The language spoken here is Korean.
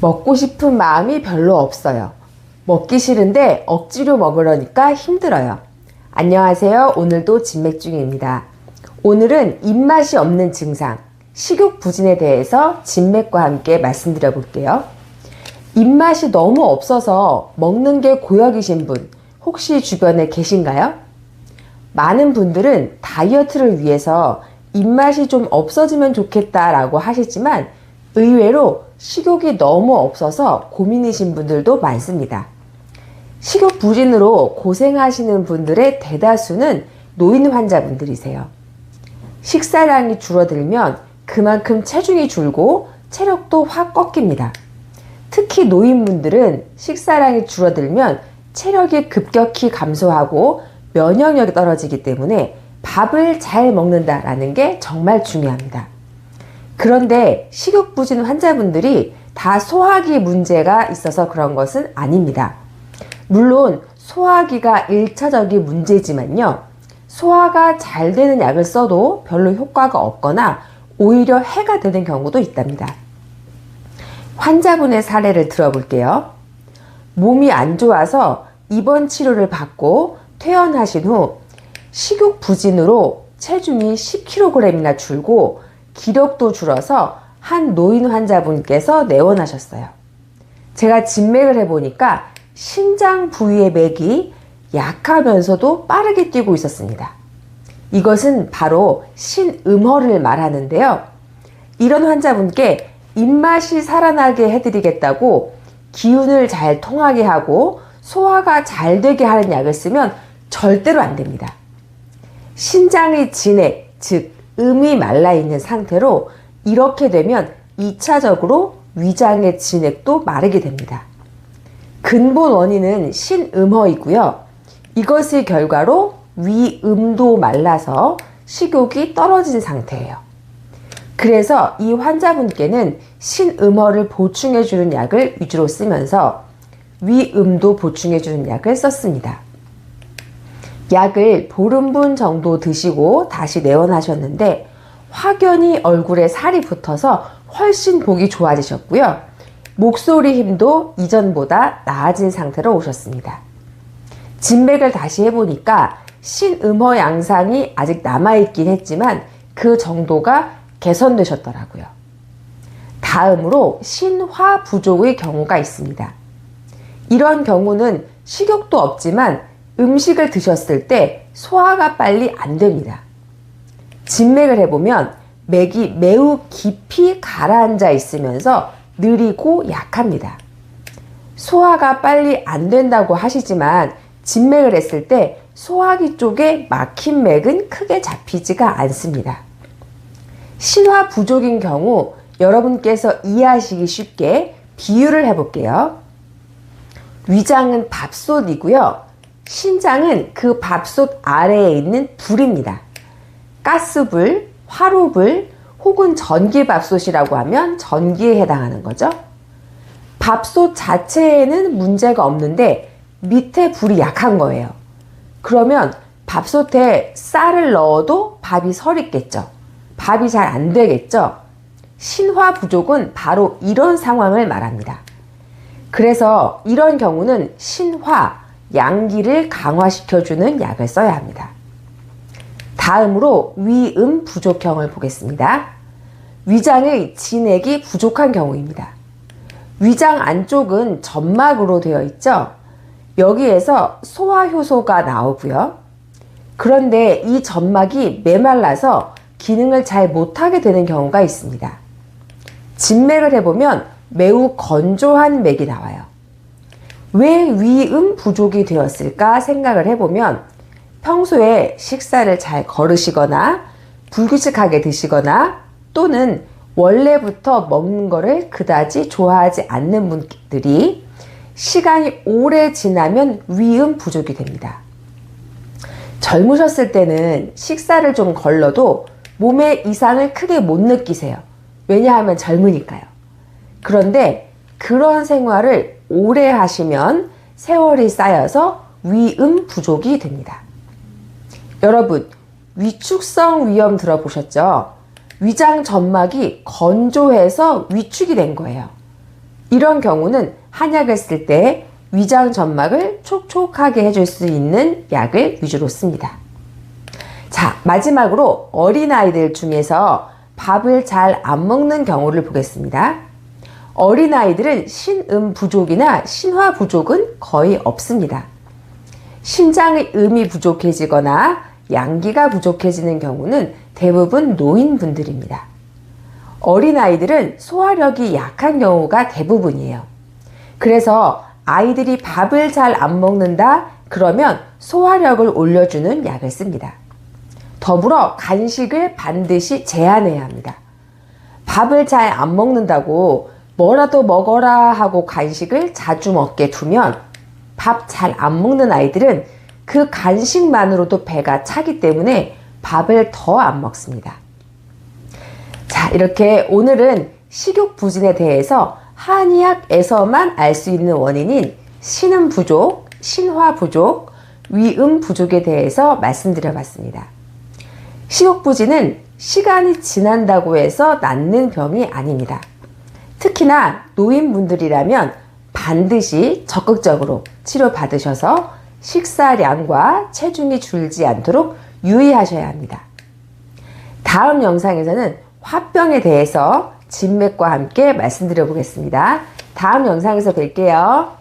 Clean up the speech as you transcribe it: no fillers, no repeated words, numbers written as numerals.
먹고 싶은 마음이 별로 없어요. 먹기 싫은데 억지로 먹으려니까 힘들어요. 안녕하세요. 오늘도 진맥중입니다. 오늘은 입맛이 없는 증상, 식욕부진에 대해서 진맥과 함께 말씀드려 볼게요. 입맛이 너무 없어서 먹는 게 고역이신 분 혹시 주변에 계신가요? 많은 분들은 다이어트를 위해서 입맛이 좀 없어지면 좋겠다라고 하시지만 의외로 식욕이 너무 없어서 고민이신 분들도 많습니다. 식욕 부진으로 고생하시는 분들의 대다수는 노인 환자분들이세요. 식사량이 줄어들면 그만큼 체중이 줄고 체력도 확 꺾입니다. 특히 노인분들은 식사량이 줄어들면 체력이 급격히 감소하고 면역력이 떨어지기 때문에 밥을 잘 먹는다라는 게 정말 중요합니다. 그런데 식욕부진 환자분들이 다 소화기 문제가 있어서 그런 것은 아닙니다. 물론 소화기가 1차적인 문제지만요. 소화가 잘 되는 약을 써도 별로 효과가 없거나 오히려 해가 되는 경우도 있답니다. 환자분의 사례를 들어볼게요. 몸이 안 좋아서 입원 치료를 받고 퇴원하신 후 식욕부진으로 체중이 10kg이나 줄고 기력도 줄어서 한 노인 환자분께서 내원하셨어요. 제가 진맥을 해보니까 신장 부위의 맥이 약하면서도 빠르게 뛰고 있었습니다. 이것은 바로 신음허를 말하는데요. 이런 환자분께 입맛이 살아나게 해드리겠다고 기운을 잘 통하게 하고 소화가 잘 되게 하는 약을 쓰면 절대로 안 됩니다. 신장의 진액, 즉 음이 말라있는 상태로 이렇게 되면 2차적으로 위장의 진액도 마르게 됩니다. 근본 원인은 신음허이고요. 이것의 결과로 위음도 말라서 식욕이 떨어진 상태예요. 그래서 이 환자분께는 신음허를 보충해주는 약을 위주로 쓰면서 위음도 보충해주는 약을 썼습니다. 약을 보름분 정도 드시고 다시 내원하셨는데 확연히 얼굴에 살이 붙어서 훨씬 보기 좋아지셨고요. 목소리 힘도 이전보다 나아진 상태로 오셨습니다. 진맥을 다시 해보니까 신음허 양상이 아직 남아있긴 했지만 그 정도가 개선되셨더라고요. 다음으로 신화 부족의 경우가 있습니다. 이런 경우는 식욕도 없지만 음식을 드셨을 때 소화가 빨리 안 됩니다. 진맥을 해보면 맥이 매우 깊이 가라앉아 있으면서 느리고 약합니다. 소화가 빨리 안 된다고 하시지만 진맥을 했을 때 소화기 쪽에 막힌 맥은 크게 잡히지가 않습니다. 신화 부족인 경우 여러분께서 이해하시기 쉽게 비유를 해볼게요. 위장은 밥솥이고요. 신장은 그 밥솥 아래에 있는 불입니다. 가스불, 화로불 혹은 전기밥솥이라고 하면 전기에 해당하는 거죠. 밥솥 자체에는 문제가 없는데 밑에 불이 약한 거예요. 그러면 밥솥에 쌀을 넣어도 밥이 설있겠죠. 밥이 잘 안 되겠죠. 신화 부족은 바로 이런 상황을 말합니다. 그래서 이런 경우는 신화, 양기를 강화시켜주는 약을 써야 합니다. 다음으로 위음 부족형을 보겠습니다. 위장의 진액이 부족한 경우입니다. 위장 안쪽은 점막으로 되어 있죠. 여기에서 소화효소가 나오고요. 그런데 이 점막이 메말라서 기능을 잘 못하게 되는 경우가 있습니다. 진맥을 해보면 매우 건조한 맥이 나와요. 왜 위음 부족이 되었을까 생각을 해보면 평소에 식사를 잘 거르시거나 불규칙하게 드시거나 또는 원래부터 먹는 거를 그다지 좋아하지 않는 분들이 시간이 오래 지나면 위음 부족이 됩니다. 젊으셨을 때는 식사를 좀 걸러도 몸에 이상을 크게 못 느끼세요. 왜냐하면 젊으니까요. 그런데 그런 생활을 오래 하시면 세월이 쌓여서 위음 부족이 됩니다. 여러분, 위축성 위염 들어보셨죠? 위장 점막이 건조해서 위축이 된 거예요. 이런 경우는 한약을 쓸 때 위장 점막을 촉촉하게 해줄 수 있는 약을 위주로 씁니다. 자, 마지막으로 어린아이들 중에서 밥을 잘 안 먹는 경우를 보겠습니다. 어린아이들은 신음 부족이나 신화 부족은 거의 없습니다. 신장의 음이 부족해지거나 양기가 부족해지는 경우는 대부분 노인분들입니다. 어린아이들은 소화력이 약한 경우가 대부분이에요. 그래서 아이들이 밥을 잘 안 먹는다 그러면 소화력을 올려주는 약을 씁니다. 더불어 간식을 반드시 제한해야 합니다. 밥을 잘 안 먹는다고 뭐라도 먹어라 하고 간식을 자주 먹게 두면 밥 잘 안 먹는 아이들은 그 간식만으로도 배가 차기 때문에 밥을 더 안 먹습니다. 자, 이렇게 오늘은 식욕부진에 대해서 한의학에서만 알 수 있는 원인인 신음 부족, 신화 부족, 위음 부족에 대해서 말씀드려 봤습니다. 식욕부진은 시간이 지난다고 해서 낫는 병이 아닙니다. 특히나 노인분들이라면 반드시 적극적으로 치료받으셔서 식사량과 체중이 줄지 않도록 유의하셔야 합니다. 다음 영상에서는 화병에 대해서 진맥과 함께 말씀드려 보겠습니다. 다음 영상에서 뵐게요.